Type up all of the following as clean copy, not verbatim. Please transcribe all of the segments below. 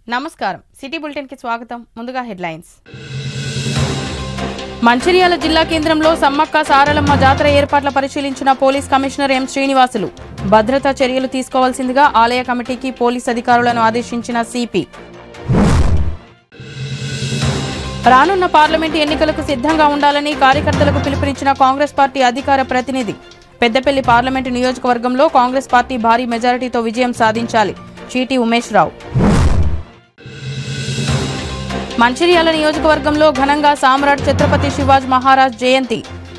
నమస్కారం city bulletin కి స్వాగతం ముందుగా హెడ్లైన్స్ మంచిర్యాల జిల్లా కేంద్రంలో సమ్మక్క సారలమ్మ జాతర ఏర్పాట్ల పరిశీలించిన పోలీస్ కమిషనర్ ఎం శ్రీనివాసులు భద్రతా చర్యలు తీసుకోవాల్సిందిగా ఆలయ కమిటీకి పోలీస్ అధికారులను ఆదేశించిన సిపి రానున్న పార్లమెంటు ఎన్నికలకు సిద్ధంగా ఉండాలని కార్యకర్తలకు పిలుపునిచ్చిన కాంగ్రెస్ పార్టీ అధికార ప్రతినిధి పెద్దపల్లి పార్లమెంటు నియోజకవర్గంలో కాంగ్రెస్ పార్టీ భారీ మెజారిటీతో విజయం సాధించాలి చీటి ఉమేష్ రావు మంచిర్యాల నియోజకవర్గంలో ఘనంగా సామ్రాట్ ఛత్రపతి శివాజీ మహారాజ్ జయంతి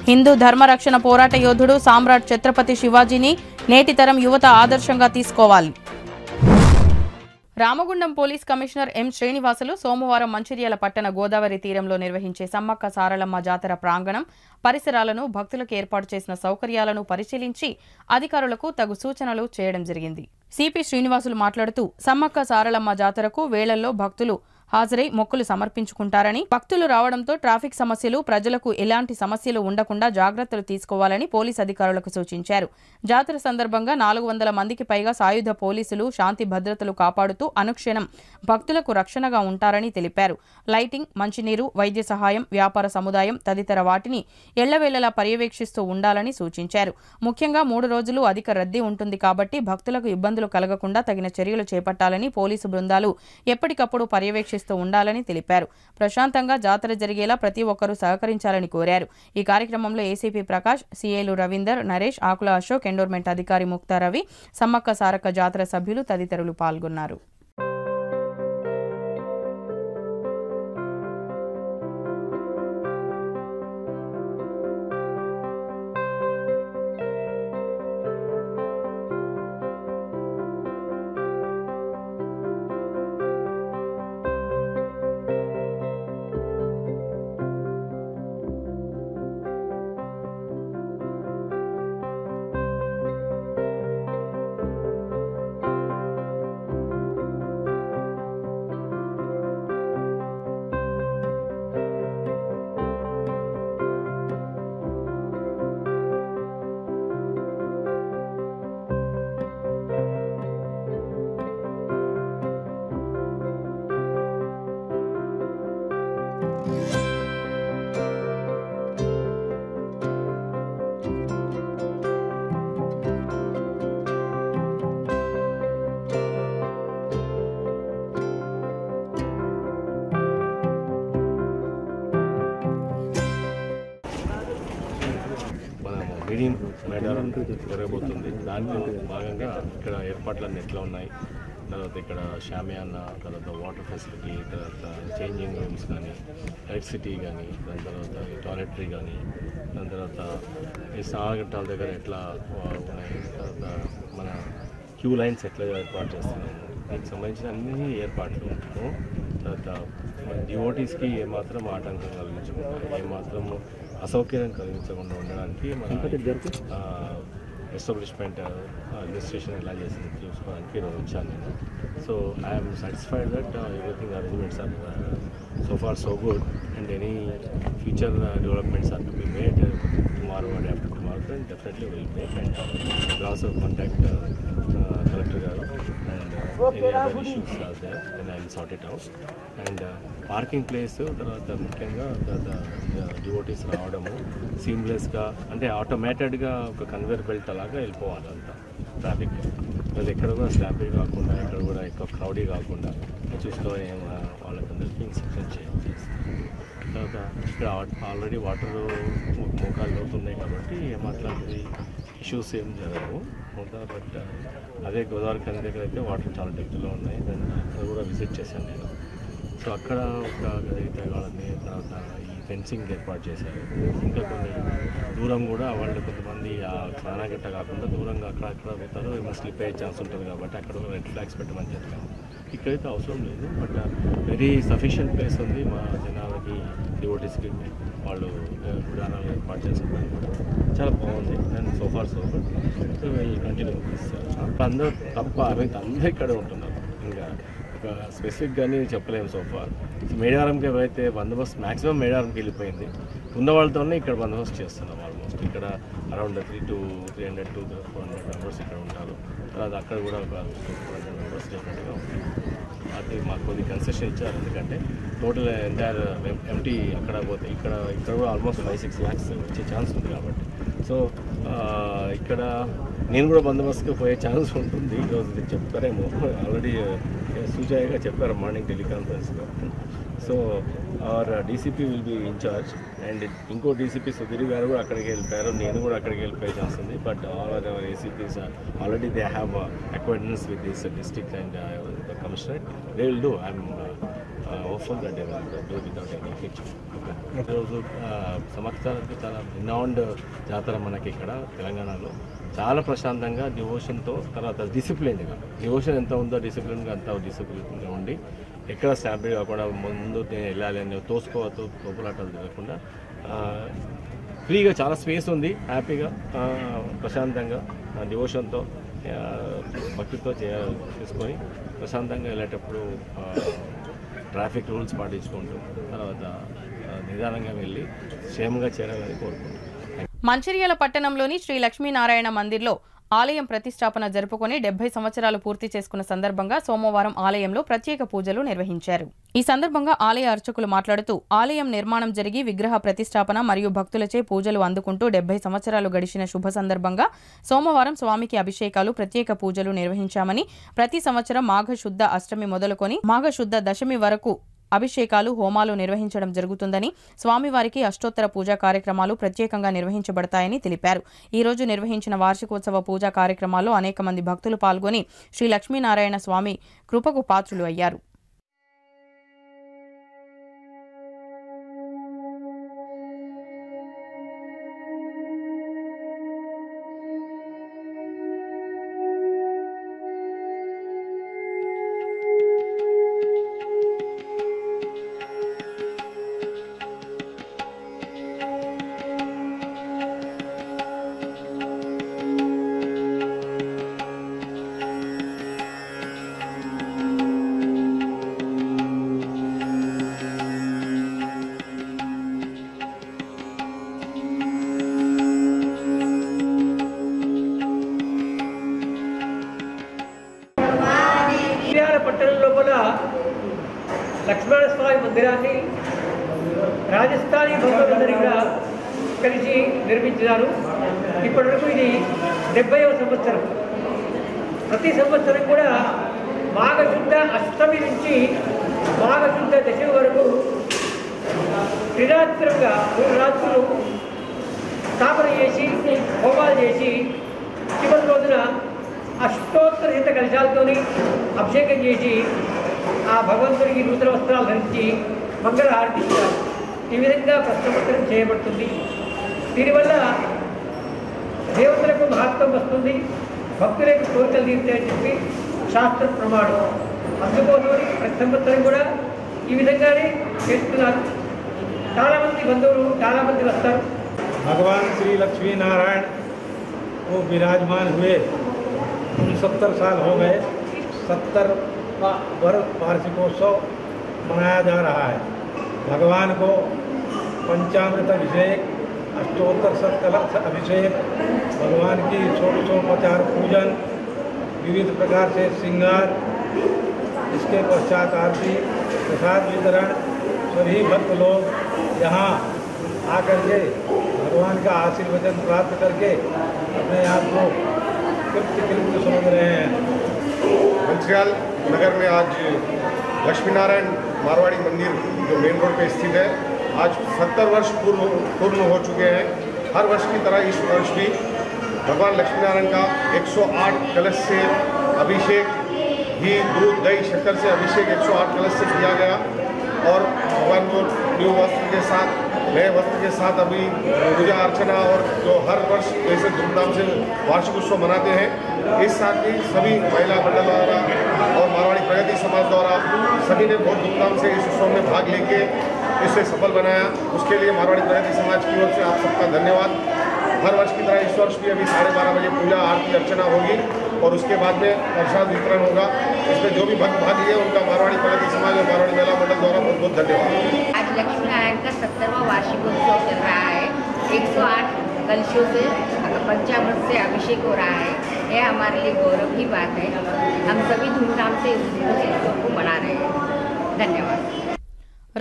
హిందూ ధర్మరక్షణ పోరాట యోధుడు సామ్రాట్ ఛత్రపతి శివాజీని నేటి తరం యువత ఆదర్శంగా తీసుకోవాలి Ramagundam police commissioner M Srinivasulu సోమవారం మంచిర్యాల పట్టణ గోదావరి తీరంలో నిర్వహించే సమ్మక్క సారలమ్మ జాతర ప్రాంగణం పరిసరాలను భక్తులకు ఏర్పాటు చేసిన సౌకర్యాలను పరిశీలించి అధికారులకు తగు సూచనలు చేయడం జరిగింది సిపి శ్రీనివాసులు మాట్లాడుతూ సమ్మక్క సారలమ్మ జాతరకు వేళల్లో భక్తులు హాజరై మొక్కులు సమర్పించుకుంటారని భక్తులు రావడంతో ట్రాఫిక్ సమస్యలు ప్రజలకు ఎలాంటి సమస్యలు ఉండకుండా జాగ్రత్తలు తీసుకోవాలని పోలీస్ అధికారులకు సూచించారు జాతర సందర్భంగా 400 మందికి పైగా సాయుధ పోలీసులు శాంతి భద్రతలు కాపాడుతూ అనుక్షణం భక్తులకు రక్షణగా ఉంటారని తెలిపారు లైటింగ్ మంచినీరు వైద్య సహాయం వ్యాపార సముదాయం తదితర వాటిని ఎళ్లవేళలా పర్యవేక్షిస్తూ ఉండాలని సూచించారు ముఖ్యంగా 3 రోజులు అధిక రద్దీ ఉంటుంది కాబట్టి భక్తులకు ఇబ్బందులు కలగకుండా తగిన చర్యలు చేపట్టాలని పోలీసు బృందాలు ఎప్పటికప్పుడు పర్యవేక్షిస్తూ ఉండాలని తెలిపారు ప్రశాంతంగా జాతర జరిగేలా ప్రతి ఒక్కరూ సహకరించాలని కోరారు ఈ కార్యక్రమంలో ఏసీపీ ప్రకాష్ సిఏలు రవీందర్ నరేష్ ఆకుల అశోక్ ఎండోర్మెంట్ అధికారి ముక్తా రవి సమ్మక్క సారక్క జాతర సభ్యులు తదితరులు పాల్గొన్నారు మీడియం మేడారం జరగబోతుంది దాంట్లో భాగంగా ఇక్కడ ఏర్పాట్లన్నీ ఎట్లా ఉన్నాయి తర్వాత ఇక్కడ షామియానా తర్వాత వాటర్ ఫెసిలిటీ తర్వాత చేంజింగ్ రూమ్స్ కానీ ఎలక్ట్రిసిటీ కానీ దాని తర్వాత టాయిలెటరీ కానీ దాని తర్వాత ఈ సాగట్టాల దగ్గర ఎట్లా ఉన్నాయి తర్వాత మన క్యూ లైన్స్ ఎట్లా ఏర్పాటు చేస్తున్నాము దీనికి సంబంధించిన అన్ని ఏర్పాట్లు తర్వాత డివోటీస్కి ఏమాత్రం ఆటంకం కలిగించకుండా ఏమాత్రం అసౌకర్యం కలిగించకుండా ఉండడానికి మన ఎస్టాబ్లిష్మెంట్ అడ్మినిస్ట్రేషన్ ఎలా చేసింది చూసుకోవడానికి ఈరోజు వచ్చాను నేను so I'm satisfied that everything arrangements are so far so good and any future developments are to be made tomorrow and after tomorrow then definitely will make and also contact collector గారు and any other issues are there then I will sort it out and parking place తర్వాత ముఖ్యంగా devotees రావడము సీమ్లెస్గా అంటే ఆటోమేటెడ్గా ఒక conveyor belt అలాగా వెళ్ళిపోవాలంట traffic అది ఎక్కడ కూడా స్లాపీ కాకుండా ఎక్కడ కూడా ఎక్కువ క్రౌడీ కాకుండా చూసుకొని వాళ్ళకందరికీ ఇన్స్ట్రక్షన్ చేయాలి తర్వాత ఇక్కడ ఆల్రెడీ వాటర్ మోకాలు అవుతున్నాయి కాబట్టి ఏమాట్లాంటి ఇష్యూస్ ఏం జరగవు బట్ అదే గోదావరి కని దగ్గర అయితే వాటర్ చాలా డెప్త్లో ఉన్నాయి దాన్ని అక్కడ కూడా విజిట్ చేశాను నేను సో అక్కడ ఒక గదిగితే వాళ్ళని తర్వాత ఈ ఫెన్సింగ్ ఏర్పాటు చేశారు ఇంకా కొన్ని దూరం కూడా వాళ్ళు కొంతమంది ఆ స్నానగట్ట కాకుండా దూరంగా అక్కడక్కడ పోతారు ఏమైనా స్లిప్ అయ్యే ఛాన్స్ ఉంటుంది కాబట్టి అక్కడ రెడ్ ఫ్లాగ్స్ పెట్టమని చెప్పాము ఇక్కడైతే అవసరం లేదు బట్ వెరీ సఫిషియంట్ ప్లేస్ ఉంది మా జనాలకి డివోటీస్కి వాళ్ళు విధానాలు ఏర్పాటు చేస్తున్నారు చాలా బాగుంది అండ్ సోఫార్ సో కంటిన్యూ అందరూ తప్ప అందరూ ఇక్కడే ఉంటున్నారు ఇంకా ఒక స్పెసిఫిక్గానే చెప్పలేము సోఫార్ మేడారంకి ఎవరైతే బందోబస్తు మ్యాక్సిమం మేడారంకి వెళ్ళిపోయింది ఉన్న వాళ్ళతోనే ఇక్కడ బందోబస్తు చేస్తున్నాం ఆల్మోస్ట్ ఇక్కడ అరౌండ్ 300 to 400 మెంబర్స్ ఇక్కడ ఉంటారు తర్వాత అక్కడ కూడా ఒక 200 మెంబర్స్ డెఫినెట్గా ఉంటారు అది మాకు కొద్ది కన్సెషన్ ఇచ్చారు. ఎందుకంటే టోటల్ ఎంటైర్ ఎంటీ అక్కడ పోతే ఇక్కడ కూడా ఆల్మోస్ట్ 5-6 lakhs వచ్చే ఛాన్స్ ఉంది కాబట్టి, సో ఇక్కడ నేను కూడా బందోబస్తుకు పోయే ఛాన్స్ ఉంటుంది. ఈరోజు చెప్తారేమో, ఆల్రెడీ సూచయగా చెప్పారు మార్నింగ్ టెలికాన్ఫరెన్స్లో. So our DCP will be incharge and ఇంకో డీసీపీ సుధీర్ గారు కూడా అక్కడికి వెళ్ళిపోయారు, నేను కూడా అక్కడికి వెళ్ళిపోయే ఛాన్స్ ఉంది. But all our ACPs already they have acquaintance with this district and the commissionerate. They will do. I'm hopeful that they will do without any which. ఈరోజు సంవత్సరానికి చాలా రినౌండ్ జాతర మనకి ఇక్కడ తెలంగాణలో. చాలా ప్రశాంతంగా డివోషన్తో, తర్వాత డిసిప్లిన్గా, డివోషన్ ఎంత ఉందో డిసిప్లిన్గా అంత డిసిప్లిన్గా ఉండి, ఎక్కడ స్టాంపింగ్ కాకుండా ముందు నేను వెళ్ళాలి అని తోసుకోవద్దు, తోపులాటలు జరగకుండా ఫ్రీగా చాలా స్పేస్ ఉంది, హ్యాపీగా ప్రశాంతంగా డివోషన్తో భక్తితో చేసుకొని ప్రశాంతంగా వెళ్ళేటప్పుడు ట్రాఫిక్ రూల్స్ పాటించుకుంటూ తర్వాత నిదానంగా వెళ్ళి క్షేమంగా చేరాలని కోరుకుంటున్నాను. మంచిర్యాల పట్టణంలోని శ్రీ లక్ష్మీనారాయణ మందిర్లో ఆలయం ప్రతిష్టాపన జరుపుకొని 70 సంవత్సరాలు పూర్తి చేసుకున్న సందర్భంగా సోమవారం ఆలయంలో ప్రత్యేక పూజలు నిర్వహించారు. ఈ సందర్భంగా ఆలయ అర్చకులు మాట్లాడుతూ, ఆలయం నిర్మాణం జరిగి విగ్రహ ప్రతిష్టాపన మరియు భక్తులచే పూజలు అందుకుంటూ 70 సంవత్సరాలు గడిచిన శుభ సందర్భంగా సోమవారం స్వామికి అభిషేకాలు, ప్రత్యేక పూజలు నిర్వహించామని, ప్రతి సంవత్సరం మాఘశుద్ధ అష్టమి మొదలుకొని మాఘశుద్ధ దశమి వరకు అభిషేకాలు, హోమాలు నిర్వహించడం జరుగుతుందని, స్వామివారికి అష్టోత్తర పూజా కార్యక్రమాలు ప్రత్యేకంగా నిర్వహించబడతాయని తెలిపారు. ఈ రోజు నిర్వహించిన వార్షికోత్సవ పూజా కార్యక్రమాల్లో అనేక మంది భక్తులు పాల్గొని శ్రీ లక్ష్మీనారాయణ స్వామి కృపకు పాత్రులు అయ్యారు. పట్టణంలో కూడా లక్ష్మణ స్వామి మందిరాన్ని రాజస్థానీ బంధువులందరూ కూడా కలిసి నిర్మించారు. ఇప్పటివరకు ఇది 70వ సంవత్సరం. ప్రతి సంవత్సరం కూడా మాఘశుద్ధ అష్టమి నుంచి మాఘశుద్ధ దశమి వరకు త్రిరాత్రులుగా 3 రాత్రులు స్థాపన చేసి హోమాలు చేసి చివరి రోజున అష్టోత్తర హిత కలశాలతోని అభిషేకం చేసి ఆ భగవంతుడికి నూతన వస్త్రాలు ధరించి మంగళ హారతిస్తారు. ఈ విధంగా ప్రశ్నోత్తరం చేయబడుతుంది. దీనివల్ల దేవతలకు మహత్వం వస్తుంది, భక్తులకు కోరికలు తీరుతాయని చెప్పి శాస్త్ర ప్రమాణం. అందుకోసమని ప్రతి సంవత్సరం కూడా ఈ విధంగానే చేస్తున్నారు. చాలామంది బంధువులు చాలామంది వస్తారు. भगवान श्री लक्ष्मी नारायण वो विराजमान हुए 70 साल हो गए। 70वां वार्षिकोत्सव मनाया जा रहा है। भगवान को पंचामृत अभिषेक, अष्टोत्तर शतकलश अभिषेक, भगवान की षोडशोपचार पूजन, विविध प्रकार से श्रृंगार, इसके पश्चात आरती, प्रसाद वितरण, सभी भक्त लोग यहाँ आकर के भगवान का आशीर्वचन प्राप्त करके अपने आप को तृप्त समझ रहे हैं। मंचिर्याल नगर में आज लक्ष्मी नारायण मारवाड़ी मंदिर जो मेन रोड पे स्थित है, आज 70 वर्ष पूर्ण हो चुके हैं। हर वर्ष की तरह इस वर्ष भी भगवान लक्ष्मी नारायण का 108 कलश से अभिषेक, घी, दूध, दही, शक्कर से अभिषेक 108 कलश से किया गया और भगवान को न्यू वस्त्र के साथ, नए वस्त्र के साथ अभी पूजा अर्चना और जो हर वर्ष ऐसे धूमधाम से वार्षिक उत्सव मनाते हैं, इस साथ भी सभी महिला मंडल द्वारा और मारवाड़ी प्रगति समाज द्वारा सभी ने बहुत धूमधाम से इस उत्सव में भाग लेके इसे सफल बनाया। उसके लिए मारवाड़ी प्रगति समाज की ओर से आप सबका धन्यवाद। हर वर्ष की तरह इस वर्ष भी अभी 12:30 बजे पूजा आरती अर्चना होगी और उसके बाद में प्रसाद वितरण होगा। इसमें जो भी भक्त भाग लिए उनका मारवाड़ी प्रगति समाज और मारवाड़ी महिला मंडल द्वारा बहुत बहुत धन्यवाद। आज लक्ष्मी नारायण का 70वां वार्षिकोत्सव चल रहा है। 108 कलशों से पंचामृत से अभिषेक हो रहा है। यह हमारे लिए गौरव की बात है। हम सभी धूमधाम से इस उत्सव को मना रहे हैं। धन्यवाद।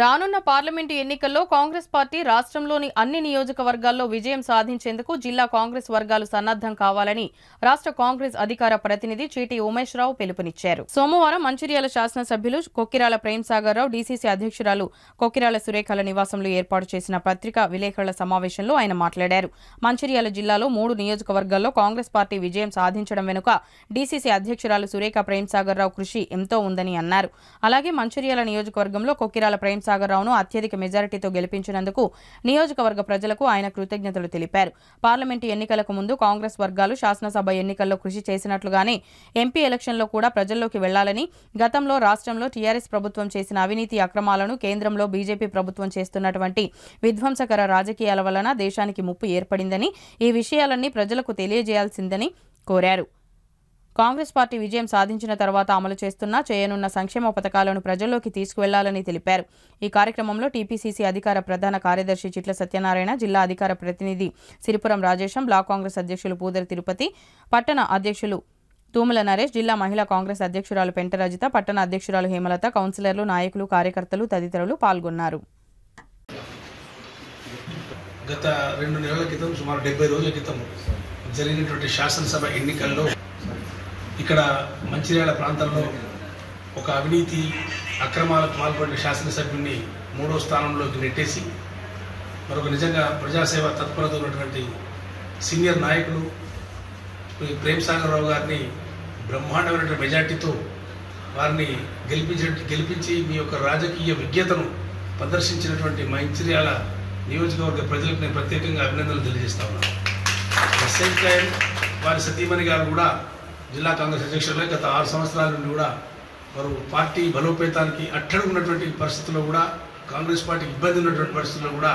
రానున్న పార్లమెంటు ఎన్నికల్లో కాంగ్రెస్ పార్టీ రాష్ట్రంలోని అన్ని నియోజకవర్గాల్లో విజయం సాధించేందుకు జిల్లా కాంగ్రెస్ వర్గాలు సన్నద్దం కావాలని రాష్ట్ర కాంగ్రెస్ అధికార ప్రతినిధి చీటి ఉమేష్ రావు పిలుపునిచ్చారు. సోమవారం మంచిర్యాల శాసనసభ్యులు కొక్కిరాల ప్రేమ్సాగర్ రావు, డీసీసీ అధ్యక్షురాలు కొక్కిరాల సురేఖల నివాసంలో ఏర్పాటు చేసిన పత్రికా విలేకరుల సమావేశంలో ఆయన మాట్లాడారు. మంచిర్యాల జిల్లాలో 3 నియోజకవర్గాల్లో కాంగ్రెస్ పార్టీ విజయం సాధించడం వెనుక డీసీసీ అధ్యక్షురాలు సురేఖ ప్రేమ్సాగర్ రావు కృషి ఎంతో ఉందని అన్నారు. అలాగే మంచిర్యాల నియోజకవర్గంలో కొక్కిరాల ప్రేమ్సాగర్ రావును అత్యధిక మెజారిటీతో గెలిపించినందుకు నియోజకవర్గ ప్రజలకు ఆయన కృతజ్ఞతలు తెలిపారు. పార్లమెంటు ఎన్నికలకు ముందు కాంగ్రెస్ వర్గాలు శాసనసభ ఎన్నికల్లో కృషి చేసినట్లుగానే ఎంపీ ఎలక్షన్లో కూడా ప్రజల్లోకి వెళ్లాలని, గతంలో రాష్ట్రంలో టీఆర్ఎస్ ప్రభుత్వం చేసిన అవినీతి అక్రమాలను కేంద్రంలో బీజేపీ ప్రభుత్వం చేస్తున్నటువంటి విధ్వంసకర రాజకీయాల వలన దేశానికి ముప్పు ఏర్పడిందని, ఈ విషయాలన్నీ ప్రజలకు తెలియజేయాల్సిందని కోరారు. కాంగ్రెస్ పార్టీ విజయం సాధించిన తర్వాత అమలు చేయనున్న సంక్షేమ పథకాలను ప్రజల్లోకి తీసుకువెళ్లాలని తెలిపారు. ఈ కార్యక్రమంలో టీపీసీసీ అధికార ప్రధాన కార్యదర్శి చిట్ల సత్యనారాయణ, జిల్లా అధికార ప్రతినిధి సిరిపురం రాజేశం, బ్లాక్ కాంగ్రెస్ అధ్యక్షులు పూదరి తిరుపతి, పట్టణ అధ్యక్షులు తూముల నరేష్, జిల్లా మహిళా కాంగ్రెస్ అధ్యక్షురాలు పెంటరజిత, పట్టణ అధ్యక్షురాలు హేమలత, కౌన్సిలర్లు, నాయకులు, కార్యకర్తలు తదితరులు పాల్గొన్నారు. గత 2 నెలల క్రితం సుమారు 70 రోజుల క్రితం జరిగినటువంటి శాసనసభ ఎన్నికల్లో ఇక్కడ మంచిర్యాల ప్రాంతంలో ఒక అవినీతి అక్రమాలకు పాల్పడిన శాసనసభ్యుడిని 3వ స్థానంలోకి నెట్టేసి మరొక నిజంగా ప్రజాసేవ తత్పరత ఉన్నటువంటి సీనియర్ నాయకులు ప్రేమ్సాగర్ రావు గారిని బ్రహ్మాండమైనటువంటి మెజార్టీతో వారిని గెలిపించి మీ యొక్క రాజకీయ విజ్ఞతను ప్రదర్శించినటువంటి మంచిర్యాల నియోజకవర్గ ప్రజలకు నేను ప్రత్యేకంగా అభినందనలు తెలియజేస్తా ఉన్నాను. సేమ్ టైం వారి సతీమణి గారు కూడా జిల్లా కాంగ్రెస్ అధ్యక్షులుగా గత 6 సంవత్సరాల నుండి కూడా వారు పార్టీ బలోపేతానికి అట్టడుగున్నటువంటి పరిస్థితుల్లో కూడా, కాంగ్రెస్ పార్టీకి ఇబ్బంది ఉన్నటువంటి పరిస్థితుల్లో కూడా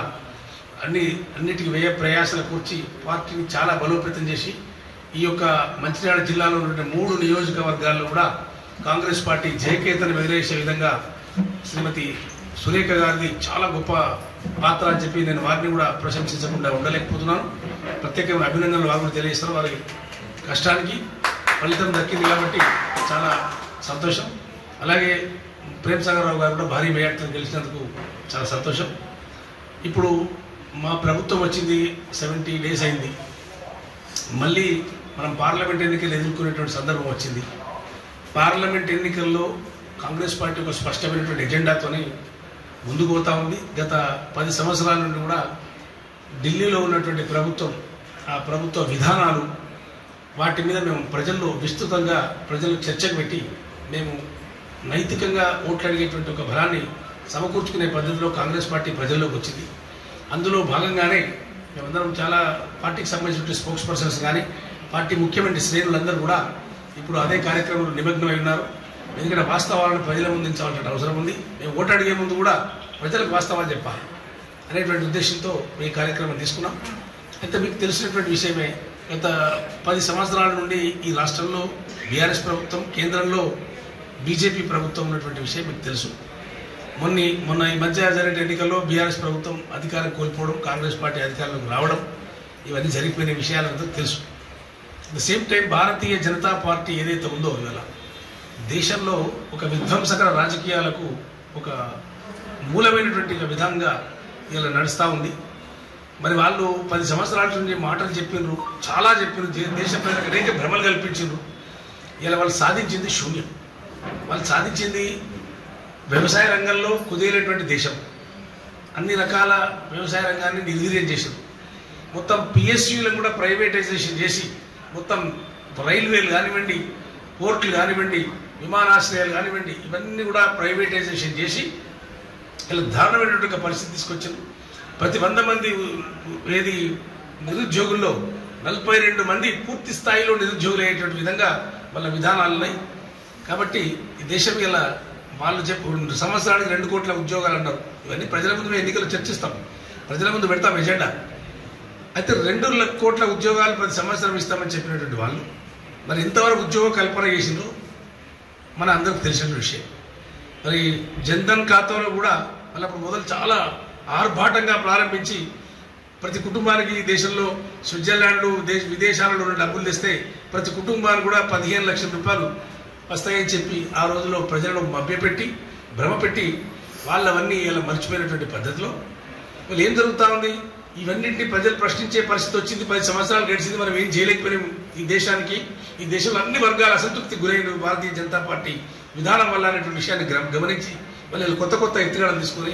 అన్నిటికీ వ్యయ ప్రయాసాలు కూర్చి పార్టీని చాలా బలోపేతం చేసి ఈ యొక్క మంచిర్యాల జిల్లాలో ఉన్నటువంటి 3 నియోజకవర్గాల్లో కూడా కాంగ్రెస్ పార్టీ జయకేతను ఎదిరేసే విధంగా శ్రీమతి సురేఖ గారిది చాలా గొప్ప పాత్ర అని చెప్పి నేను వారిని కూడా ప్రశంసించకుండా ఉండలేకపోతున్నాను. ప్రత్యేకమైన అభినందనలు వారు కూడా తెలియజేస్తారు. వారి కష్టానికి ఫలితం దక్కింది కాబట్టి చాలా సంతోషం. అలాగే ప్రేమ్సాగర్ రావు గారు కూడా భారీ మెజార్టీతో గెలిచినందుకు చాలా సంతోషం. ఇప్పుడు మా ప్రభుత్వం వచ్చింది 70 డేస్ అయింది. మళ్ళీ మనం పార్లమెంట్ ఎన్నికలు ఎదుర్కొనేటువంటి సందర్భం వచ్చింది. పార్లమెంట్ ఎన్నికల్లో కాంగ్రెస్ పార్టీ ఒక స్పష్టమైనటువంటి ఎజెండాతోని ముందుకు పోతా ఉంది. గత 10 సంవత్సరాల నుండి కూడా ఢిల్లీలో ఉన్నటువంటి ప్రభుత్వం, ఆ ప్రభుత్వ విధానాలు, వాటి మీద మేము ప్రజల్లో విస్తృతంగా ప్రజలకు చర్చకు పెట్టి మేము నైతికంగా ఓట్లు అడిగేటువంటి ఒక బలాన్ని సమకూర్చుకునే పద్ధతిలో కాంగ్రెస్ పార్టీ ప్రజల్లోకి వచ్చింది. అందులో భాగంగానే మేమందరం చాలా పార్టీకి సంబంధించిన స్పోక్స్ పర్సన్స్ కానీ పార్టీ ముఖ్యమైన శ్రేణులందరూ కూడా ఇప్పుడు అదే కార్యక్రమంలో నిమగ్నమై ఉన్నారు. ఎందుకంటే వాస్తవాలను ప్రజల ముందు ఉంచాల్సిన అవసరం ఉంది. మేము ఓటు అడిగే ముందు కూడా ప్రజలకు వాస్తవాలు చెప్పాలి అనేటువంటి ఉద్దేశంతో ఈ కార్యక్రమం తీసుకున్నాం. అయితే మీకు తెలిసినటువంటి విషయమే, గత 10 సంవత్సరాల నుండి ఈ రాష్ట్రంలో బీఆర్ఎస్ ప్రభుత్వం, కేంద్రంలో బీజేపీ ప్రభుత్వం ఉన్నటువంటి విషయం మీకు తెలుసు. మొన్న ఈ మధ్య జరిగిన ఎన్నికల్లో బీఆర్ఎస్ ప్రభుత్వం అధికారం కోల్పోవడం, కాంగ్రెస్ పార్టీ అధికారంలోకి రావడం, ఇవన్నీ జరిగిపోయిన విషయాలంతా తెలుసు. At the same time Bharatiya Janata party ఏదైతే ఉందో ఇవాళ దేశంలో ఒక విధ్వంసకర రాజకీయాలకు ఒక మూలమైనటువంటి విధంగా ఇలా నడుస్తూ ఉంది. మరి వాళ్ళు 10 సంవత్సరాల నుంచి మాటలు చెప్పినారు, చాలా చెప్పినారు, దేశ ప్రజలకు అనేక భ్రమలు కల్పించారు. ఇలా వాళ్ళు సాధించింది శూన్యం. వాళ్ళు సాధించింది వ్యవసాయ రంగంలో కుదేలేటువంటి దేశం, అన్ని రకాల వ్యవసాయ రంగాన్ని నిర్వీర్యం చేశారు. మొత్తం పిఎస్యూలను కూడా ప్రైవేటైజేషన్ చేసి మొత్తం రైల్వేలు కానివ్వండి, పోర్టులు కానివ్వండి, విమానాశ్రయాలు కానివ్వండి, ఇవన్నీ కూడా ప్రైవేటైజేషన్ చేసి ఇలా దారుణమైనటువంటి పరిస్థితి తీసుకొచ్చారు. ప్రతి 100 మంది నిరుద్యోగుల్లో 42 మంది పూర్తి స్థాయిలో నిరుద్యోగులు అయ్యేటువంటి విధంగా వాళ్ళ విధానాలు ఉన్నాయి. కాబట్టి ఈ దేశం ఇలా వాళ్ళు 2 సంవత్సరానికి 2 కోట్ల ఉద్యోగాలు అన్నారు. ఇవన్నీ ప్రజల ముందు మేము ఎన్నికలు చర్చిస్తాం, ప్రజల ముందు పెడతాం ఎజెండా. అయితే 2 కోట్ల ఉద్యోగాలు ప్రతి సంవత్సరం ఇస్తామని చెప్పినటువంటి వాళ్ళు మరి ఇంతవరకు ఉద్యోగ కల్పన చేసిండ్రు మన అందరికి తెలిసిన విషయం. మరి జన్ధన్ ఖాతాలో కూడా మళ్ళీ అప్పుడు మొదలు చాలా ఆర్భాటంగా ప్రారంభించి ప్రతి కుటుంబానికి దేశంలో స్విట్జర్లాండ్ విదేశాలలో డబ్బులు తెస్తే ప్రతి కుటుంబానికి కూడా 15 లక్షల రూపాయలు వస్తాయని చెప్పి ఆ రోజులో ప్రజలను మభ్యపెట్టి భ్రమపెట్టి వాళ్ళవన్నీ ఇలా మర్చిపోయినటువంటి పద్ధతిలో వాళ్ళు ఏం జరుగుతూ ఉంది, ఇవన్నింటినీ ప్రజలు ప్రశ్నించే పరిస్థితి వచ్చింది. 10 సంవత్సరాలు గడిచింది, మనం ఏం చేయలేకపోయినాం ఈ దేశానికి. ఈ దేశంలో అన్ని వర్గాల అసంతృప్తి గురైన భారతీయ జనతా పార్టీ విధానం వల్ల అనేటువంటి విషయాన్ని గమనించి వాళ్ళు కొత్త కొత్త ఎత్తుగడలు తీసుకొని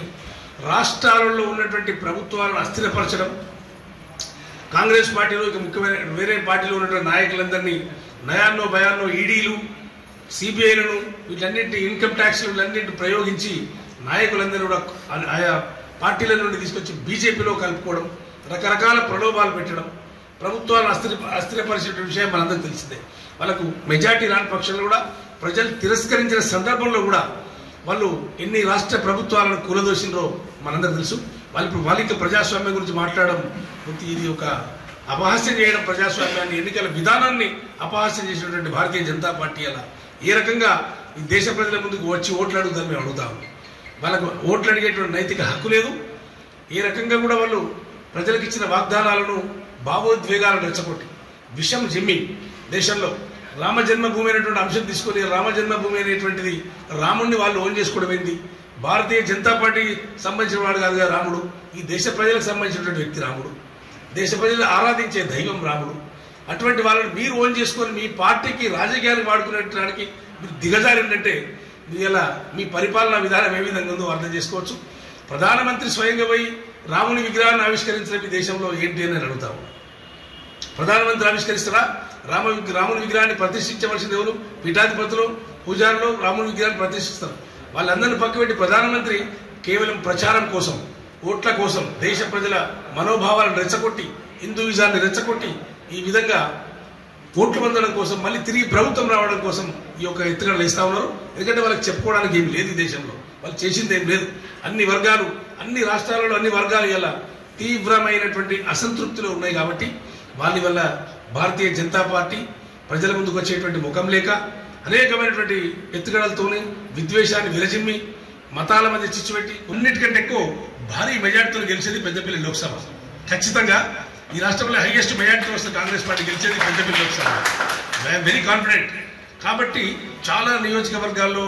రాష్ట్రాలలో ఉన్నటువంటి ప్రభుత్వాలను అస్థిరపరచడం, కాంగ్రెస్ పార్టీలో ఇక ముఖ్యమైన వేరే పార్టీలో ఉన్నటువంటి నాయకులందరినీ నయాన్నో భయాన్నో ఈడీలు సిబిఐలను వీటన్నింటి ఇన్కమ్ ట్యాక్స్లు వీటన్నింటిని ప్రయోగించి నాయకులందరూ కూడా ఆయా పార్టీల నుండి తీసుకొచ్చి బీజేపీలో కలుపుకోవడం, రకరకాల ప్రలోభాలు పెట్టడం, ప్రభుత్వాలను అస్థిరపరిచే విషయం మనందరికీ తెలిసిందే. వాళ్ళకు మెజార్టీ రాని పక్షంలో కూడా ప్రజలు తిరస్కరించిన సందర్భంలో కూడా వాళ్ళు ఎన్ని రాష్ట్ర ప్రభుత్వాలను కూలదోసినరో మనందరూ తెలుసు. వాళ్ళకి ప్రజాస్వామ్యం గురించి మాట్లాడడం ఇది ఒక అపహాస్యం చేయడం, ప్రజాస్వామ్యాన్ని ఎన్నికల విధానాన్ని అపహాస్యం చేసినటువంటి భారతీయ జనతా పార్టీ అలా ఏ రకంగా ఈ దేశ ప్రజల ముందుకు వచ్చి ఓట్లు అడుగుతారని మేము అడుగుతాము. వాళ్ళకు ఓట్లు అడిగేటువంటి నైతిక హక్కు లేదు. ఏ రకంగా కూడా వాళ్ళు ప్రజలకు ఇచ్చిన వాగ్దానాలను భావోద్వేగాలను రెచ్చగొట్టి విషం జిమ్మి దేశంలో రామజన్మభూమి అనేటువంటి అంశం తీసుకొని రామజన్మభూమి అనేటువంటిది రాముడిని వాళ్ళు ఓన్ చేసుకోవడం ఏంది? భారతీయ జనతా పార్టీకి సంబంధించిన వాడు కాదుగా రాముడు, ఈ దేశ ప్రజలకు సంబంధించినటువంటి వ్యక్తి రాముడు, దేశ ప్రజలు ఆరాధించే దైవం రాముడు. అటువంటి వాళ్ళని మీరు ఓన్ చేసుకొని మీ పార్టీకి రాజకీయాన్ని వాడుకునేటానికి మీరు దిగజారిందంటే ఇలా మీ పరిపాలనా విధానం ఏ విధంగా ఉందో అర్థం చేసుకోవచ్చు. ప్రధానమంత్రి స్వయంగా పోయి రాముని విగ్రహాన్ని ఆవిష్కరించిన ఈ దేశంలో ఏంటి అని అడుగుతాము. ప్రధానమంత్రి ఆవిష్కరిస్తారా? రాముని విగ్రహాన్ని ప్రతిష్ఠించవలసింది ఎవరు? పీఠాధిపతులు, పూజారులు రాముని విగ్రహాన్ని ప్రతిష్ఠిస్తారు. వాళ్ళందరినీ పక్కపెట్టి ప్రధానమంత్రి కేవలం ప్రచారం కోసం, ఓట్ల కోసం, దేశ ప్రజల మనోభావాలను రెచ్చగొట్టి, హిందూయిజాన్ని రెచ్చగొట్టి ఈ విధంగా ఓట్లు పొందడం కోసం మళ్ళీ తిరిగి ప్రభుత్వం రావడం కోసం ఈ యొక్క ఎత్తుగడలు వేస్తా ఉన్నారు. ఎందుకంటే వాళ్ళకి చెప్పుకోవడానికి ఏం లేదు, ఈ దేశంలో వాళ్ళు చేసింది ఏం లేదు. అన్ని వర్గాలు, అన్ని రాష్ట్రాలలో అన్ని వర్గాలు ఇలా తీవ్రమైనటువంటి అసంతృప్తిలో ఉన్నాయి. కాబట్టి వాళ్ళ వల్ల భారతీయ జనతా పార్టీ ప్రజల ముందుకు వచ్చేటువంటి ముఖం లేక అనేకమైనటువంటి ఎత్తుగడలతోనే విద్వేషాన్ని విరజిమ్మి మతాల మధ్య చిచ్చుపెట్టి కొన్నిటికంటే ఎక్కువ భారీ మెజార్టీతో గెలిచేది పెద్దపల్లి లోక్సభ. ఖచ్చితంగా ఈ రాష్ట్రంలో హైయెస్ట్ మెజార్టీ వస్తే కాంగ్రెస్ పార్టీ గెలిచేది Peddapalli Lok Sabha. I'm very confident. కాబట్టి చాలా నియోజకవర్గాల్లో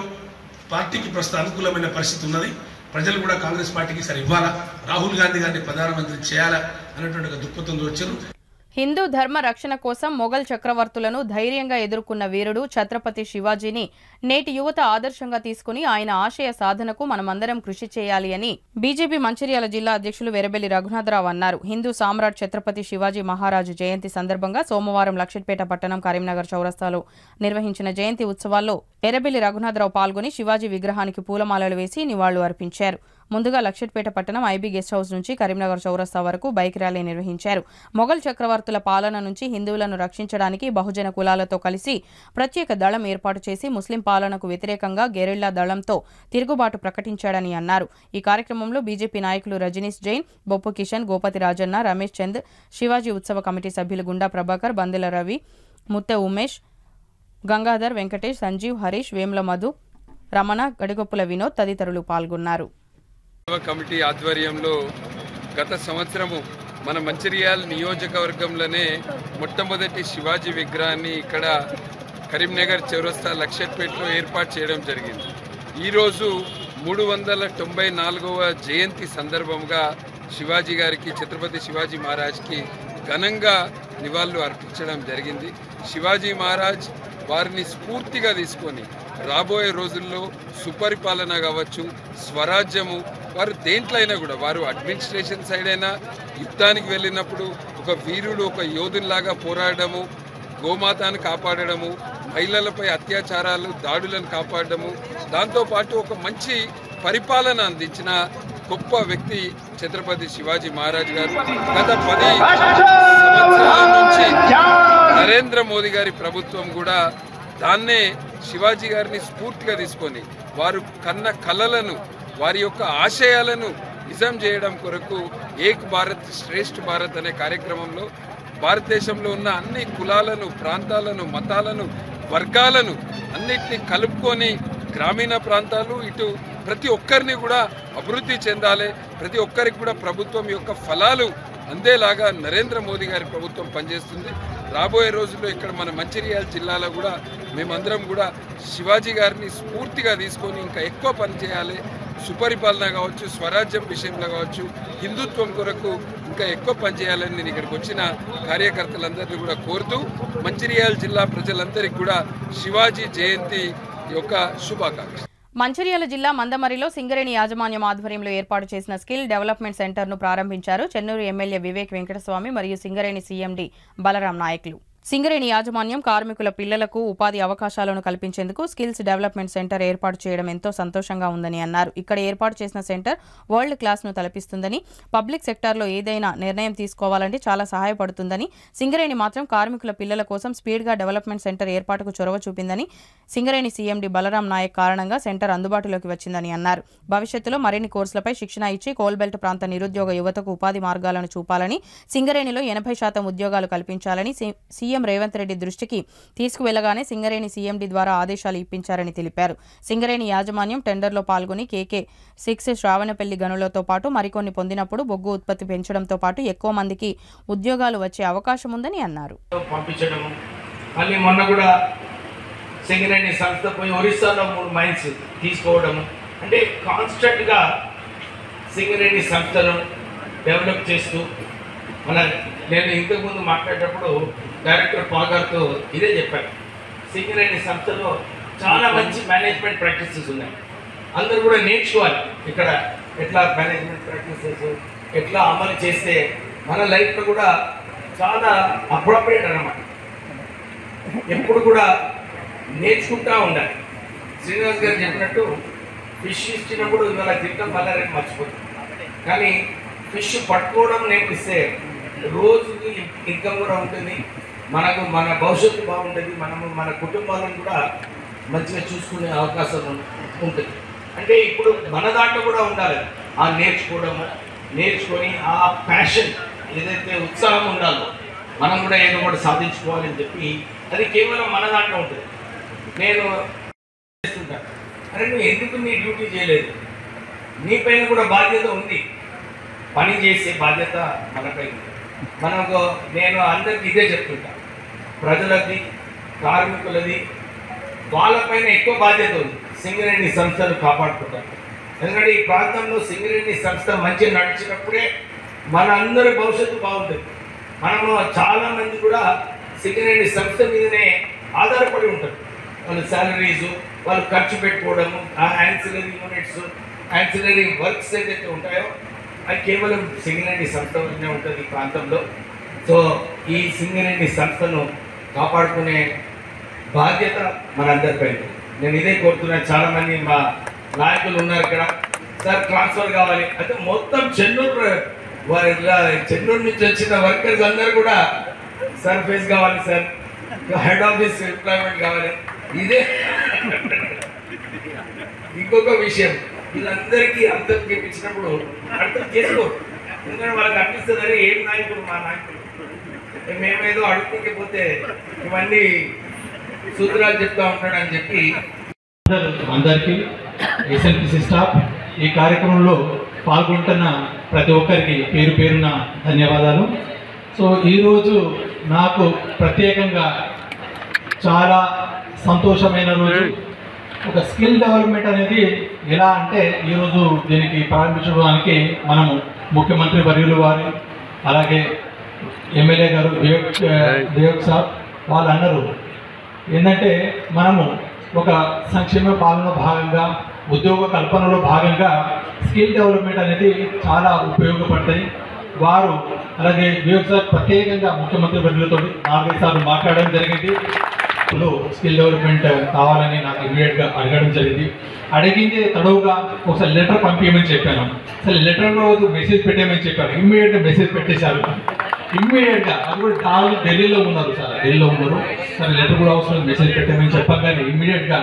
పార్టీకి ప్రస్తుతం అనుకూలమైన పరిస్థితి ఉన్నది. ప్రజలు కూడా కాంగ్రెస్ పార్టీకి సరి ఇవ్వాలా, రాహుల్ గాంధీ గారిని ప్రధానమంత్రి చేయాలా అనేటువంటి ఒక దృక్పథంతో వచ్చారు. హిందూ ధర్మ రక్షణ కోసం మొఘల్ చక్రవర్తులను ధైర్యంగా ఎదుర్కొన్న వీరుడు ఛత్రపతి శివాజీని నేటి యువత ఆదర్శంగా తీసుకుని ఆయన ఆశయ సాధనకు మనమందరం కృషి చేయాలి అని బీజేపీ మంచిర్యాల జిల్లా అధ్యక్షులు వెరబెల్లి రఘునాథరావు అన్నారు. హిందూ సామ్రాట్ ఛత్రపతి శివాజీ మహారాజు జయంతి సందర్భంగా సోమవారం లక్షట్పేట పట్టణం కరీంనగర్ చౌరస్తాలో నిర్వహించిన జయంతి ఉత్సవాల్లో వెరబెల్లి రఘునాథరావు పాల్గొని శివాజీ విగ్రహానికి పూలమాలలు వేసి నివాళులు అర్పించారు. ముందుగా లక్షట్పేట పట్టణం ఐబీ గెస్ట్ హౌస్ నుంచి కరీంనగర్ చౌరస్తా వరకు బైక్ ర్యాలీ నిర్వహించారు. మొఘల్ చక్రవర్తుల పాలన నుంచి హిందువులను రక్షించడానికి బహుజన కులాలతో కలిసి ప్రత్యేక దళం ఏర్పాటు చేసి ముస్లిం పాలనకు వ్యతిరేకంగా గెరిల్లా దళంతో తిరుగుబాటు ప్రకటించాడని అన్నారు. ఈ కార్యక్రమంలో బీజేపీ నాయకులు రజనీష్ జైన్, బొప్పు కిషన్, గోపతి రాజన్న, రమేష్ చంద్, శివాజీ ఉత్సవ కమిటీ సభ్యులు గుండా ప్రభాకర్, బందెల రవి, ముత్తె ఉమేష్, గంగాధర్, వెంకటేష్, సంజీవ్, హరీష్, వేముల మధు, రమణ, గడిగొప్పుల వినోద్ తదితరులు పాల్గొన్నారు. కమిటీ ఆధ్వర్యంలో గత సంవత్సరము మన మంచిర్యాల నియోజకవర్గంలోనే మొట్టమొదటి శివాజీ విగ్రహాన్ని ఇక్కడ కరీంనగర్ చౌరస్తా లక్షట్పేటలో ఏర్పాటు చేయడం జరిగింది. ఈరోజు 394వ జయంతి సందర్భంగా శివాజీ గారికి, ఛత్రపతి శివాజీ మహారాజ్కి ఘనంగా నివాళులు అర్పించడం జరిగింది. శివాజీ మహారాజ్ వారిని స్ఫూర్తిగా తీసుకొని రాబోయే రోజుల్లో సుపరిపాలన కావచ్చు, స్వరాజ్యము, వారు దేంట్లో అయినా కూడా వారు అడ్మినిస్ట్రేషన్ సైడ్ అయినా యుద్ధానికి వెళ్ళినప్పుడు ఒక వీరుడు, ఒక యోధునిలాగా పోరాడము, గోమాతను కాపాడడము, మహిళలపై అత్యాచారాలు, దాడులను కాపాడడము, దాంతోపాటు ఒక మంచి పరిపాలన అందించిన గొప్ప వ్యక్తి ఛత్రపతి శివాజీ మహారాజ్ గారు. గత 10 సంవత్సరాల నుంచి నరేంద్ర మోదీ గారి ప్రభుత్వం కూడా దాన్నే శివాజీ గారిని స్ఫూర్తిగా తీసుకొని వారు కన్న కలలను, వారి యొక్క ఆశయాలను నిజం చేయడం కొరకు ఏక్ భారత్ శ్రేష్ఠ భారత్ అనే కార్యక్రమంలో భారతదేశంలో ఉన్న అన్ని కులాలను, ప్రాంతాలను, మతాలను, వర్గాలను అన్నిటినీ కలుపుకొని గ్రామీణ ప్రాంతాలు ఇటు ప్రతి ఒక్కరిని కూడా అభివృద్ధి చెందాలి, ప్రతి ఒక్కరికి కూడా ప్రభుత్వం యొక్క ఫలాలు అందేలాగా నరేంద్ర మోదీ గారి ప్రభుత్వం పనిచేస్తుంది. రాబోయే రోజుల్లో ఇక్కడ మన మంచిర్యాల జిల్లాలో కూడా మేమందరం కూడా శివాజీ గారిని స్ఫూర్తిగా తీసుకొని ఇంకా ఎక్కువ పనిచేయాలి. సుపరిపాలన కావచ్చు, స్వరాజ్యం విషయంలో కావచ్చు, హిందుత్వం కొరకు ఇంకా ఎక్కువ పనిచేయాలని నేను ఇక్కడికి వచ్చిన కార్యకర్తలందరినీ కూడా కోరుతూ మంచిర్యాల జిల్లా ప్రజలందరికీ కూడా శివాజీ జయంతి యొక్క శుభాకాంక్షలు. మంచిర్యాల జిల్లా మందమరిలో సింగరేణి యాజమాన్యం ఆధ్వర్యంలో ఏర్పాటు చేసిన స్కిల్ డెవలప్మెంట్ సెంటర్ను ప్రారంభించారు చెన్నూరు ఎమ్మెల్యే వివేక్ వెంకటస్వామి మరియు సింగరేణి సీఎండీ బలరాం నాయకులు. సింగరేణి యాజమాన్యం కార్మికుల పిల్లలకు ఉపాధి అవకాశాలను కల్పించేందుకు స్కిల్స్ డెవలప్మెంట్ సెంటర్ ఏర్పాటు చేయడం ఎంతో సంతోషంగా ఉందని అన్నారు. ఇక్కడ ఏర్పాటు చేసిన సెంటర్ వరల్డ్ క్లాస్ను తలపిస్తుందని, పబ్లిక్ సెక్టార్లో ఏదైనా నిర్ణయం తీసుకోవాలంటే చాలా సహాయపడుతుందని, సింగరేణి మాత్రం కార్మికుల పిల్లల కోసం స్పీడ్గా డెవలప్మెంట్ సెంటర్ ఏర్పాటుకు చొరవ చూపిందని, సింగరేణి సీఎండీ బలరాం నాయక్ కారణంగా సెంటర్ అందుబాటులోకి వచ్చిందని అన్నారు. భవిష్యత్తులో మరిన్ని కోర్సులపై శిక్షణ ఇచ్చి కోల్బెల్ట్ ప్రాంత నిరుద్యోగ యువతకు ఉపాధి మార్గాలను చూపాలని, సింగరేణిలో 80% ఉద్యోగాలు కల్పించాలని సీఎం రేవంత్ రెడ్డి దృష్టికి తీసుకువెళ్లగానే సింగరేణి సీఎండీ ద్వారా ఆదేశాలు ఇప్పించారని తెలిపారు. సింగరేణి యాజమాన్యం టెండర్లో పాల్గొని KK6 శ్రావణపల్లి గనులతో పాటు మరికొన్ని పొందినప్పుడు బొగ్గు ఉత్పత్తి పెంచడంతో పాటు ఎక్కువ మందికి ఉద్యోగాలు వచ్చే అవకాశం ఉందని అన్నారు. మళ్ళీ మొన్న కూడా సింగరేణి సంస్థ పోయి ఒరిస్సాలో 3 మైన్స్ తీసుకోవడం, అంటే కాన్స్టెంట్గా సింగరేణి సంస్థను డెవలప్ చేస్తూ నేను ఇంతకుముందు మాట్లాడేటప్పుడు డైరెక్టర్ పాగార్తో ఇదే చెప్పాను. సింగరేణి సంస్థలో చాలా మంచి మేనేజ్మెంట్ ప్రాక్టీసెస్ ఉన్నాయి, అందరూ కూడా నేర్చుకోవాలి. ఇక్కడ ఎట్లా మేనేజ్మెంట్ ప్రాక్టీసెస్ ఎట్లా అమలు చేస్తే మన లైఫ్లో కూడా చాలా అప్రోప్రియేట్ అన్నమాట. ఎప్పుడు కూడా నేర్చుకుంటూ ఉండాలి. శ్రీనివాస్ గారు చెప్పినట్టు ఫిష్ ఇచ్చినప్పుడు ఇవాళ తింటాం, మళ్ళీ రేపు మర్చిపోతాం. కానీ ఫిష్ పట్టుకోవడం నేర్పిస్తే రోజుకి ఇన్కమ్ కూడా ఉంటుంది, మనకు మన భవిష్యత్తు బాగుంటుంది, మనము మన కుటుంబాలను కూడా మంచిగా చూసుకునే అవకాశం ఉంటుంది. అంటే ఇప్పుడు మన దాంట్లో కూడా ఉండాలి ఆ నేర్చుకొని ఆ ప్యాషన్ ఏదైతే ఉత్సాహం ఉండాలో మనం కూడా ఏదో ఒకటి సాధించుకోవాలని చెప్పి అది కేవలం మన దాంట్లో ఉంటుంది. నేను చేస్తుంటాను, అరే నువ్వు ఎందుకు నీ డ్యూటీ చేయలేదు, నీ పైన కూడా బాధ్యత ఉంది, పని చేసే బాధ్యత మనపై ఉంది. నేను అందరికి ఇదే చెప్తుంటా, ప్రజలది కార్మికులది వాళ్ళపైన ఎక్కువ బాధ్యత ఉంది. సింగరేణి సంస్థను కాపాడుకుంటారు. ఎందుకంటే ఈ ప్రాంతంలో సింగరేణి సంస్థ మంచిగా నడిచినప్పుడే మన అందరి భవిష్యత్తు బాగుంటుంది. మనము చాలామంది కూడా సింగరేణి సంస్థ మీదనే ఆధారపడి ఉంటారు. వాళ్ళ శాలరీసు, వాళ్ళు ఖర్చు పెట్టుకోవడము, ఆ యాన్సిలరీ యూనిట్స్, యాన్సిలరీ వర్క్స్ ఏదైతే ఉంటాయో అది కేవలం సింగరేణి సంస్థలోనే ఉంటుంది ఈ ప్రాంతంలో. సో ఈ సింగరేణి సంస్థను కాపాడుకునే బాధ్యత మనందరిపై. నేను ఇదే కోరుతున్నాను. చాలామంది మా నాయకులు ఉన్నారు ఇక్కడ, సార్ ట్రాన్స్ఫర్ కావాలి అంటే మొత్తం చెన్నూరు నుంచి వచ్చిన వర్కర్స్ అందరూ కూడా సర్ఫేస్ కావాలి సార్, హెడ్ ఆఫీస్ ఎంప్లాయ్మెంట్ కావాలి. ఇదే ఇంకొక విషయం, వీళ్ళందరికీ అర్థం చేయించినప్పుడు అర్థం చేసుకోరు. ఎందుకంటే వాళ్ళకి అనిపిస్తుంది అరే ఏం నాయకుడు మా నాయకుడు, మేమేదో అడుగుతుంటే ఇవన్నీ సూత్రాలు చెప్తా ఉంటాడు అని చెప్పి. అందరికీ ఎస్ఎల్పిసి స్టాఫ్ ఈ కార్యక్రమంలో పాల్గొంటున్న ప్రతి ఒక్కరికి పేరు పేరున ధన్యవాదాలు. సో ఈరోజు నాకు ప్రత్యేకంగా చాలా సంతోషమైన రోజు. ఒక స్కిల్ డెవలప్మెంట్ అనేది ఎలా అంటే ఈరోజు దీనికి ప్రారంభించడానికి మనము ముఖ్యమంత్రి వర్యులు వారి అలాగే ఎమ్మెల్యే గారు వివేక్ సార్ వాళ్ళు అన్నారు ఏంటంటే మనము ఒక సంక్షేమ పాలన భాగంగా ఉద్యోగ కల్పనలో భాగంగా స్కిల్ డెవలప్మెంట్ అనేది చాలా ఉపయోగపడతాయి. వారు అలాగే వివేక్ సార్ ప్రత్యేకంగా ముఖ్యమంత్రి వర్యులతో 4-5 సార్లు మాట్లాడడం జరిగింది. స్కిల్ డెవలప్మెంట్ కావాలని నాకు ఇమీడియట్గా అడగడం జరిగింది. అడిగిందే తడవుగా ఒకసారి లెటర్ పంపించమని చెప్పాను. అసలు లెటర్ రోజు మెసేజ్ పెట్టేయమని చెప్పాను. ఇమ్మీడియట్గా మెసేజ్ పెట్టేశారు. ఇమ్మీడియట్గా అది కూడా ఢిల్లీలో ఉన్నారు సార్, ఢిల్లీలో ఉన్నారు సార్. లెటర్ కూడా అవసరం మెసేజ్ పెట్టామని చెప్పాను. కానీ ఇమ్మీడియట్గా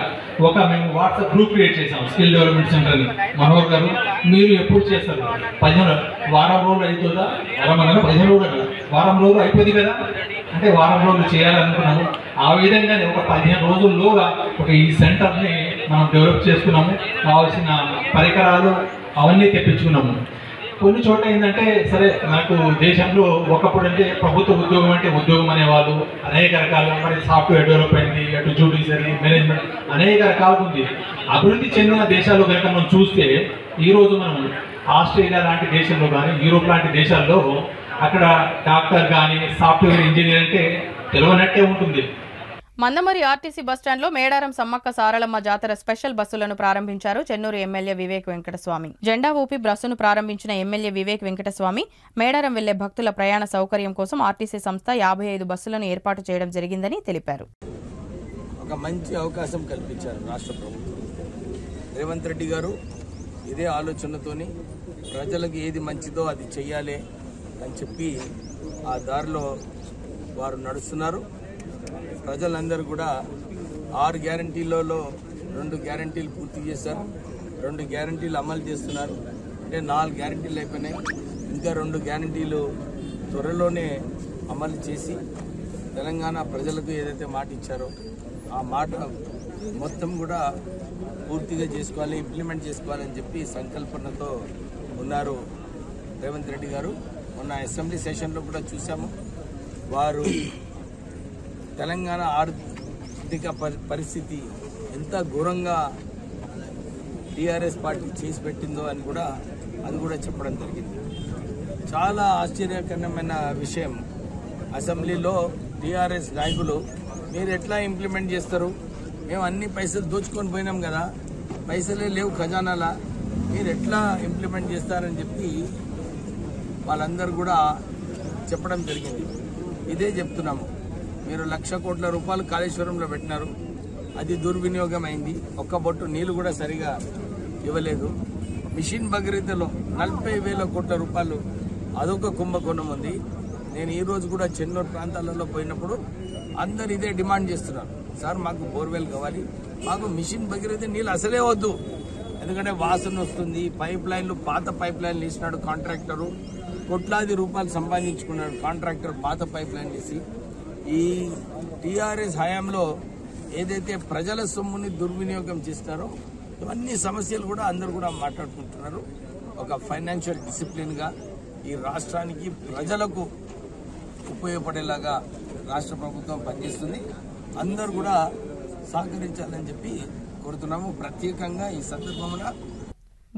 మేము వాట్సాప్ గ్రూప్ క్రియేట్ చేసాం స్కిల్ డెవలప్మెంట్ సెంటర్ని. మనోహర్ గారు మీరు ఎప్పుడు చేస్తారు, 15 వారం రోజులు అవుతుందా, వారం 15 రోజులు వారం రోజులు అయిపోయింది కదా అంటే వారం రోజులు చేయాలనుకున్నాము. ఆ విధంగానే ఒక 15 రోజుల్లోగా ఈ సెంటర్ని మనం డెవలప్ చేసుకున్నాము. కావాల్సిన పరికరాలు అవన్నీ తెప్పించుకున్నాము. కొన్ని చోట్ల ఏంటంటే సరే నాకు దేశంలో ఒకప్పుడు అంటే ప్రభుత్వ ఉద్యోగం అంటే ఉద్యోగం అనేవాళ్ళు అనేక రకాల మరి సాఫ్ట్వేర్ డెవలప్మెంట్ అటు జ్యుడిషియరీ మేనేజ్మెంట్ అనేక రకాలుగా ఉంది. అభివృద్ధి చెందిన దేశాల్లో కనుక మనం చూస్తే ఈరోజు మనం ఆస్ట్రేలియా లాంటి దేశంలో కానీ యూరోప్ లాంటి దేశాల్లో అక్కడ డాక్టర్ కానీ సాఫ్ట్వేర్ ఇంజనీర్ అంటే తెలియనట్టే ఉంటుంది. మందమరి ఆర్టీసీ బస్టాండ్లో మేడారం సమ్మక్క సారలమ్మ జాతర స్పెషల్ బస్సులను ప్రారంభించారు చెన్నూరు ఎమ్మెల్యే వివేక్ వెంకటస్వామి. జెండా ఊపి బస్సును ప్రారంభించిన ఎమ్మెల్యే వివేక్ వెంకటస్వామి మేడారం వెళ్లే భక్తుల ప్రయాణ సౌకర్యం కోసం ఆర్టీసీ సంస్థ 55 బస్సులను ఏర్పాటు చేయడం జరిగిందని తెలిపారు. ఒక మంచి అవకాశం కల్పించారు రాష్ట్ర ప్రభుత్వం. రేవంత్ రెడ్డి గారు ఇదే ఆలోచనతోని ప్రజలకు ఏది మంచిదో అది చెయ్యాలి అని చెప్పి ఆ దారిలో వారు నడుస్తున్నారు. ప్రజలందరూ కూడా 6 గ్యారంటీలలో 2 గ్యారంటీలు పూర్తి చేశారు, 2 గ్యారంటీలు అమలు చేస్తున్నారు. అంటే 4 గ్యారంటీలు అయిపోయినాయి. ఇంకా 2 గ్యారంటీలు త్వరలోనే అమలు చేసి తెలంగాణ ప్రజలకు ఏదైతే మాట ఇచ్చారో ఆ మాట మొత్తం కూడా పూర్తిగా చేసుకోవాలి, ఇంప్లిమెంట్ చేసుకోవాలని చెప్పి సంకల్పనతో ఉన్నారు రేవంత్ రెడ్డి గారు. మొన్న అసెంబ్లీ సెషన్లో కూడా చూసాము, వారు తెలంగాణ ఆర్థిక పరిస్థితి ఎంత ఘోరంగా టీఆర్ఎస్ పార్టీ చేసి పెట్టిందో అని కూడా అది కూడా చెప్పడం జరిగింది. చాలా ఆశ్చర్యకరమైన విషయం, అసెంబ్లీలో టీఆర్ఎస్ నాయకులు మీరు ఎట్లా ఇంప్లిమెంట్ చేస్తారు, మేము అన్ని పైసలు దోచుకొని పోయినాం కదా, పైసలే లేవు ఖజానాలా, మీరు ఎట్లా ఇంప్లిమెంట్ చేస్తారని చెప్పి వాళ్ళందరూ కూడా చెప్పడం జరిగింది. ఇదే చెప్తున్నాము, మీరు 1,00,000 కోట్ల రూపాయలు కాళేశ్వరంలో పెట్టినారు, అది దుర్వినియోగం అయింది. ఒక్క బొట్టు నీళ్లు కూడా సరిగా ఇవ్వలేదు. మిషన్ భగీరథలో 40,000 కోట్ల రూపాయలు అదొక కుంభకోణం ఉంది. నేను ఈరోజు కూడా చెన్నూరు ప్రాంతాలలో పోయినప్పుడు అందరు ఇదే డిమాండ్ చేస్తున్నారు, సార్ మాకు బోర్వెల్ కావాలి, మాకు మిషన్ భగీరథ నీళ్ళు అసలే వద్దు, ఎందుకంటే వాసన వస్తుంది. పైప్ లైన్లు పాత పైప్ లైన్లు వేసినాడు కాంట్రాక్టరు, కోట్లాది రూపాయలు సంపాదించుకున్నాడు కాంట్రాక్టర్ పాత పైప్ లైన్ వేసి. ఈ టీఆర్ఎస్ హయాంలో ఏదైతే ప్రజల సొమ్ముని దుర్వినియోగం చేస్తారో ఇవన్నీ సమస్యలు కూడా అందరూ కూడా మాట్లాడుకుంటున్నారు. ఒక ఫైనాన్షియల్ డిసిప్లిన్గా ఈ రాష్ట్రానికి ప్రజలకు ఉపయోగపడేలాగా రాష్ట్ర ప్రభుత్వం పనిచేస్తుంది. అందరూ కూడా సహకరించాలని చెప్పి కోరుతున్నాము. ప్రత్యేకంగా ఈ సందర్భంగా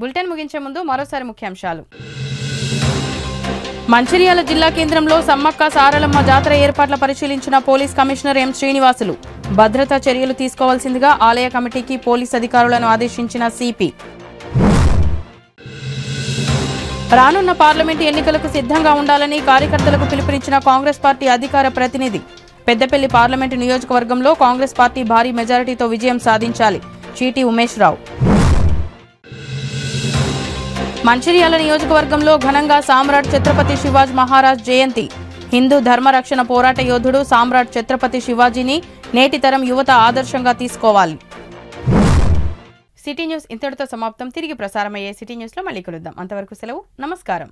బులెటిన్ ముగించే ముందు మరోసారి ముఖ్యాంశాలు. మంచిర్యాల జిల్లా కేంద్రంలో సమ్మక్క సారలమ్మ జాతర ఏర్పాట్ల పరిశీలించిన పోలీస్ కమిషనర్ ఎం శ్రీనివాసులు. భద్రతా చర్యలు తీసుకోవాల్సిందిగా ఆలయ కమిటీకి పోలీస్ అధికారులను ఆదేశించిన సిపి. రానున్న పార్లమెంటు ఎన్నికలకు సిద్ధంగా ఉండాలని కార్యకర్తలకు పిలుపునిచ్చిన కాంగ్రెస్ పార్టీ అధికార ప్రతినిధి. పెద్దపల్లి పార్లమెంటు నియోజకవర్గంలో కాంగ్రెస్ పార్టీ భారీ మెజారిటీతో విజయం సాధించాలి. చీటి ఉమేష్ రావు. మంచిర్యాల నియోజకవర్గంలో ఘనంగా సామ్రాట్ ఛత్రపతి శివాజీ మహారాజ్ జయంతి. హిందూ ధర్మరక్షణ పోరాట యోధుడు సామ్రాట్ ఛత్రపతి శివాజీని నేటి తరం యువత ఆదర్శంగా తీసుకోవాలి. సిటీ న్యూస్ ఇంతటితో సమాప్తం. తిరిగి ప్రసారమయ్యే సిటీ న్యూస్లో మళ్ళీ కలుద్దాం. అంతవరకు సెలవు. నమస్కారం.